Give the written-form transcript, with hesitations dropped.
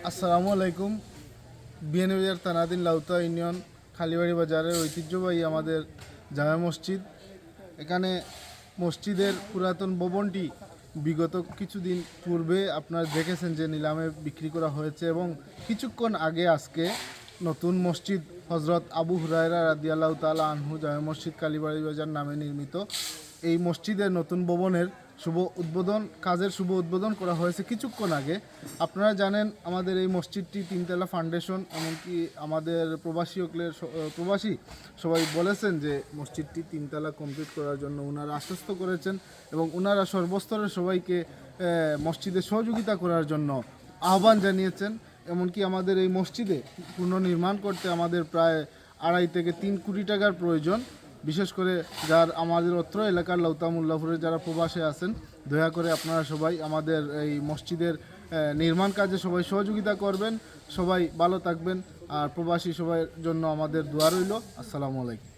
আসসালামু আলাইকুম। বিয়ানীবাজার তানাদিন লাউতা ইউনিয়ন খালিবাড়ি বাজারের ঐতিহ্যবাহী আমাদের জামে মসজিদ। এখানে মসজিদের পুরাতন ভবনটি বিগত কিছুদিন পূর্বে আপনারা দেখেছেন যে নিলামে বিক্রি করা হয়েছে, এবং কিছুক্ষণ আগে আজকে নতুন মসজিদ হজরত আবু হুরায়রা রাদিয়াল্লাহু তাআলা আনহু জামে মসজিদ কালীবাড়ি বাজার নামে নির্মিত এই মসজিদের নতুন ভবনের কাজের শুভ উদ্বোধন করা হয়েছে কিছুক্ষণ আগে। আপনারা জানেন আমাদের এই মসজিদটি তিনতলা ফাউন্ডেশন, এমনকি আমাদের প্রবাসী সবাই বলেছেন যে মসজিদটি তিনতলা কমপ্লিট করার জন্য ওনারা আশ্বস্ত করেছেন, এবং ওনারা সর্বস্তরের সবাইকে মসজিদে সহযোগিতা করার জন্য আহ্বান জানিয়েছেন। এমনকি আমাদের এই মসজিদে পুনর্নির্মাণ করতে আমাদের প্রায় 2.5 থেকে 3 কোটি টাকার প্রয়োজন। বিশেষ করে আমাদের অত্র এলাকার লাউতা মোল্লাপুরের যারা প্রবাসে আছেন, দয়া করে আপনারা সবাই আমাদের এই মসজিদের নির্মাণ কাজে সবাই সহযোগিতা করবেন। সবাই ভালো থাকবেন, আর প্রবাসী সবার জন্য আমাদের দোয়া রইল। আসসালামু আলাইকুম।